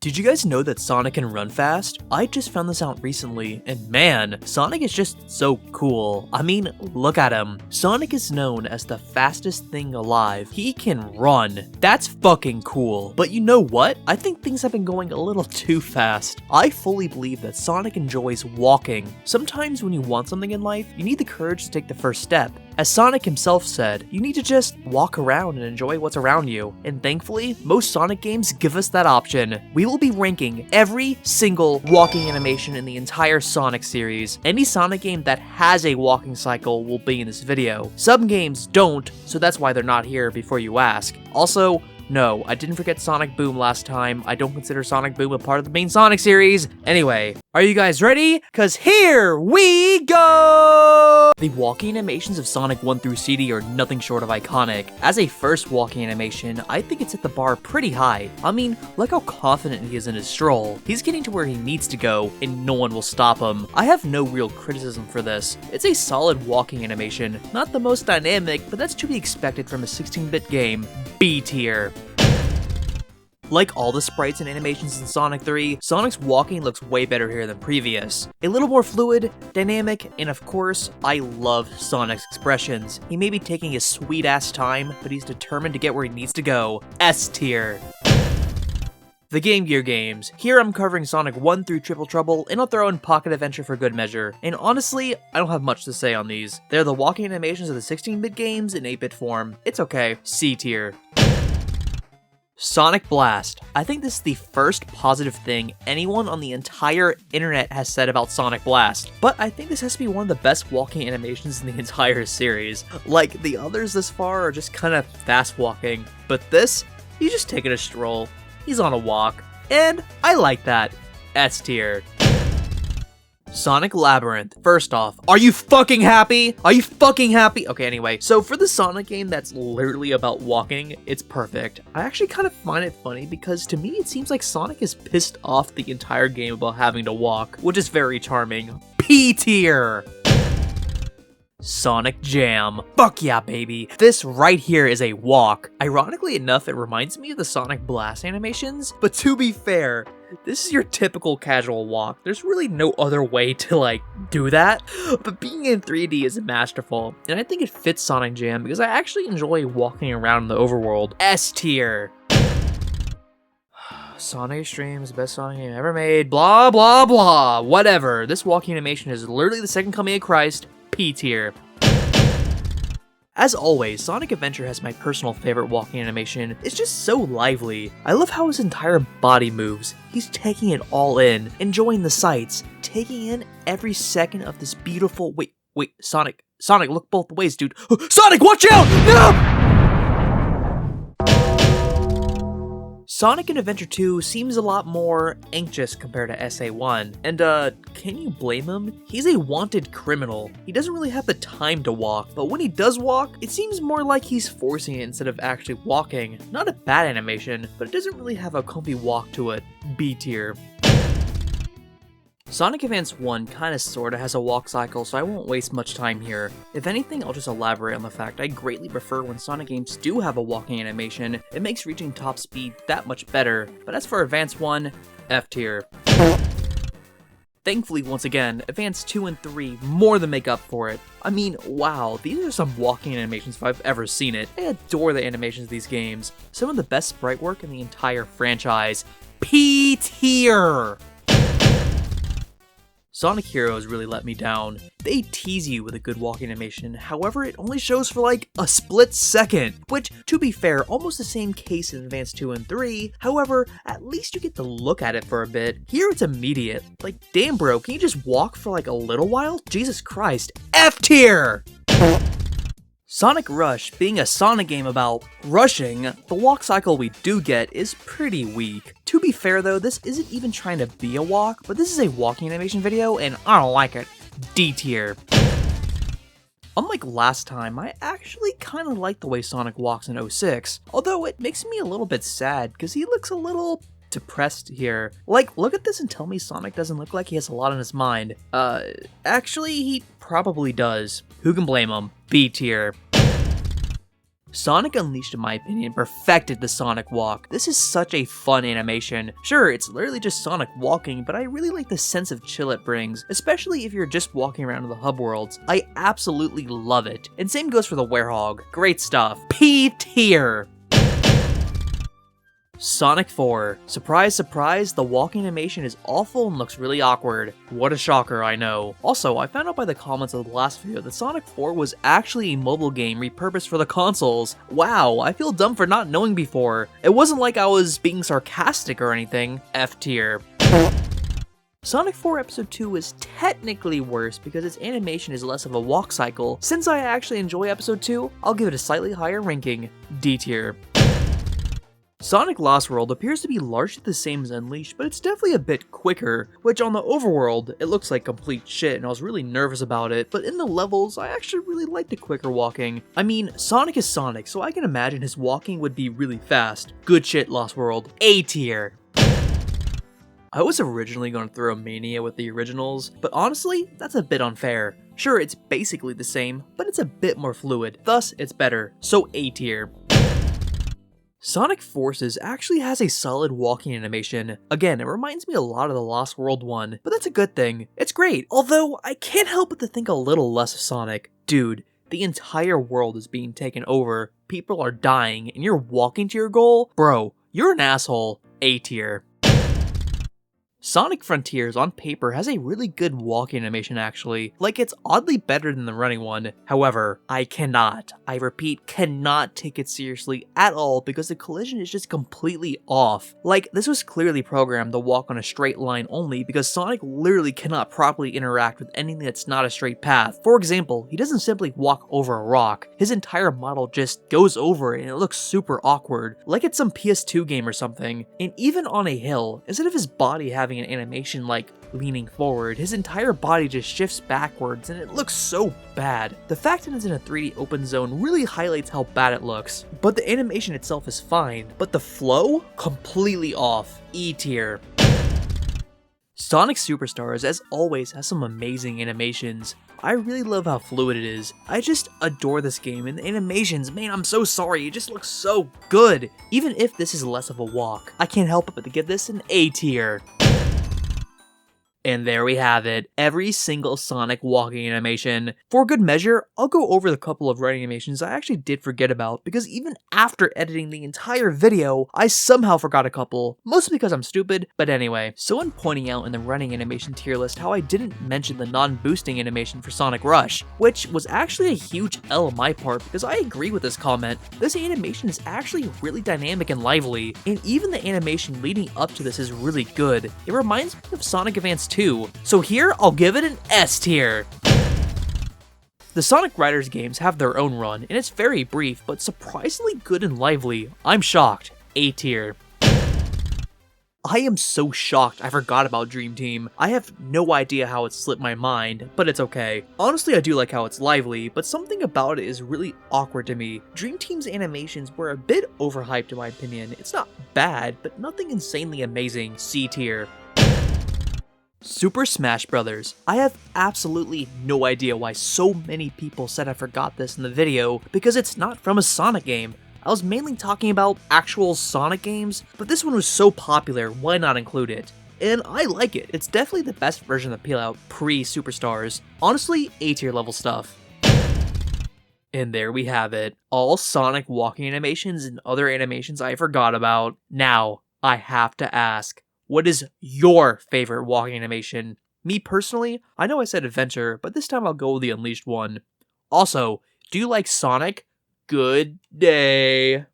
Did you guys know that Sonic can run fast? I just found this out recently, and man, Sonic is just so cool. I mean, look at him. Sonic is known as the fastest thing alive. He can run. That's fucking cool. But you know what? I think things have been going a little too fast. I fully believe that Sonic enjoys walking. Sometimes when you want something in life, you need the courage to take the first step. As Sonic himself said, you need to just walk around and enjoy what's around you. And thankfully, most Sonic games give us that option. We will be ranking every single walking animation in the entire Sonic series. Any Sonic game that has a walking cycle will be in this video. Some games don't, so that's why they're not here before you ask. Also, no, I didn't forget Sonic Boom last time. I don't consider Sonic Boom a part of the main Sonic series. Anyway, are you guys ready? Cause here we go! The walking animations of Sonic 1 through CD are nothing short of iconic. As a first walking animation, I think it set the bar pretty high. I mean, look how confident he is in his stroll. He's getting to where he needs to go, and no one will stop him. I have no real criticism for this. It's a solid walking animation. Not the most dynamic, but that's to be expected from a 16-bit game. B tier. Like all the sprites and animations in Sonic 3, Sonic's walking looks way better here than previous. A little more fluid, dynamic, and of course, I love Sonic's expressions. He may be taking his sweet ass time, but he's determined to get where he needs to go. S tier. The Game Gear games. Here I'm covering Sonic 1 through Triple Trouble, and I'll throw in Pocket Adventure for good measure. And honestly, I don't have much to say on these. They're the walking animations of the 16-bit games in 8-bit form. It's okay. C tier. Sonic Blast. I think this is the first positive thing anyone on the entire internet has said about Sonic Blast, but I think this has to be one of the best walking animations in the entire series. Like, the others this far are just kind of fast walking, but this, he's just taking a stroll. He's on a walk, and I like that. S tier. Sonic Labyrinth. First off, are you fucking happy? Are you fucking happy? Okay, anyway, so for the Sonic game that's literally about walking, it's perfect. I actually kind of find it funny because to me it seems like Sonic is pissed off the entire game about having to walk, which is very charming. P tier. Sonic Jam. Fuck yeah, baby. This right here is a walk. Ironically enough, it reminds me of the Sonic Blast animations, but to be fair, this is your typical casual walk. There's really no other way to, do that, but being in 3D is masterful, and I think it fits Sonic Jam because I actually enjoy walking around in the overworld. S tier. Sonic Extreme is the best Sonic game ever made, blah blah blah, whatever. This walking animation is literally the second coming of Christ. P tier. As always, Sonic Adventure has my personal favorite walking animation. It's just so lively. I love how his entire body moves. He's taking it all in, enjoying the sights, taking in every second of this beautiful— Wait, Sonic, look both ways, dude. Sonic, watch out! No! Sonic in Adventure 2 seems a lot more anxious compared to SA1, and can you blame him? He's a wanted criminal. He doesn't really have the time to walk, but when he does walk, it seems more like he's forcing it instead of actually walking. Not a bad animation, but it doesn't really have a comfy walk to it. B tier. Sonic Advance 1 kinda sorta has a walk cycle, so I won't waste much time here. If anything, I'll just elaborate on the fact I greatly prefer when Sonic games do have a walking animation. It makes reaching top speed that much better, but as for Advance 1, F tier. Thankfully, once again, Advance 2 and 3 more than make up for it. I mean, wow, these are some walking animations if I've ever seen it. I adore the animations of these games. Some of the best sprite work in the entire franchise. P tier! Sonic Heroes really let me down. They tease you with a good walking animation, however it only shows for a split second, which, to be fair, almost the same case in Advance 2 and 3, however, at least you get to look at it for a bit. Here it's immediate. Damn bro, can you just walk for a little while? Jesus Christ. F tier! Sonic Rush, being a Sonic game about rushing, the walk cycle we do get is pretty weak. To be fair though, this isn't even trying to be a walk, but this is a walking animation video and I don't like it. D tier. Unlike last time, I actually kinda like the way Sonic walks in 06, although it makes me a little bit sad because he looks a little depressed here. Look at this and tell me Sonic doesn't look like he has a lot on his mind. Actually, he probably does. Who can blame him? B tier. Sonic Unleashed, in my opinion, perfected the Sonic walk. This is such a fun animation. Sure, it's literally just Sonic walking, but I really like the sense of chill it brings, especially if you're just walking around in the hub worlds. I absolutely love it. And same goes for the Werehog. Great stuff. P tier! Sonic 4. Surprise, surprise, the walking animation is awful and looks really awkward. What a shocker, I know. Also, I found out by the comments of the last video that Sonic 4 was actually a mobile game repurposed for the consoles. Wow, I feel dumb for not knowing before. It wasn't like I was being sarcastic or anything. F tier. Sonic 4 Episode 2 is technically worse because its animation is less of a walk cycle. Since I actually enjoy Episode 2, I'll give it a slightly higher ranking. D tier. Sonic Lost World appears to be largely the same as Unleashed, but it's definitely a bit quicker, which on the overworld, it looks like complete shit and I was really nervous about it, but in the levels, I actually really like the quicker walking. I mean, Sonic is Sonic, so I can imagine his walking would be really fast. Good shit, Lost World. A tier. I was originally going to throw Mania with the originals, but honestly, that's a bit unfair. Sure, it's basically the same, but it's a bit more fluid, thus it's better, so A tier. Sonic Forces actually has a solid walking animation. Again, it reminds me a lot of the Lost World one, but that's a good thing. It's great, although I can't help but to think a little less of Sonic. Dude, the entire world is being taken over, people are dying, and you're walking to your goal? Bro, you're an asshole. A tier. Sonic Frontiers on paper has a really good walking animation actually, like it's oddly better than the running one. However, I repeat, cannot take it seriously at all because the collision is just completely off. Like, this was clearly programmed to walk on a straight line only because Sonic literally cannot properly interact with anything that's not a straight path. For example, he doesn't simply walk over a rock, his entire model just goes over it and it looks super awkward, like it's some PS2 game or something. And even on a hill, instead of his body having an animation like leaning forward, his entire body just shifts backwards and it looks so bad. The fact that it's in a 3D open zone really highlights how bad it looks, but the animation itself is fine, but the flow? Completely off. E tier. Sonic Superstars, as always, has some amazing animations. I really love how fluid it is. I just adore this game, and the animations, man, I'm so sorry, it just looks so good. Even if this is less of a walk, I can't help but to give this an A tier. And there we have it, every single Sonic walking animation. For good measure, I'll go over the couple of running animations I actually did forget about, because even after editing the entire video, I somehow forgot a couple, mostly because I'm stupid, but anyway. So in pointing out in the running animation tier list how I didn't mention the non-boosting animation for Sonic Rush, which was actually a huge L on my part because I agree with this comment. This animation is actually really dynamic and lively, and even the animation leading up to this is really good. It reminds me of Sonic Advance 2. So here, I'll give it an S tier. The Sonic Riders games have their own run, and it's very brief, but surprisingly good and lively. I'm shocked. A tier. I am so shocked I forgot about Dream Team. I have no idea how it slipped my mind, but it's okay. Honestly, I do like how it's lively, but something about it is really awkward to me. Dream Team's animations were a bit overhyped in my opinion. It's not bad, but nothing insanely amazing. C tier. Super Smash Bros. I have absolutely no idea why so many people said I forgot this in the video, because it's not from a Sonic game. I was mainly talking about actual Sonic games, but this one was so popular, why not include it? And I like it, it's definitely the best version of the Peel Out pre-Superstars. Honestly, A tier level stuff. And there we have it, all Sonic walking animations and other animations I forgot about. Now, I have to ask, what is your favorite walking animation? Me personally, I know I said Adventure, but this time I'll go with the Unleashed one. Also, do you like Sonic? Good day.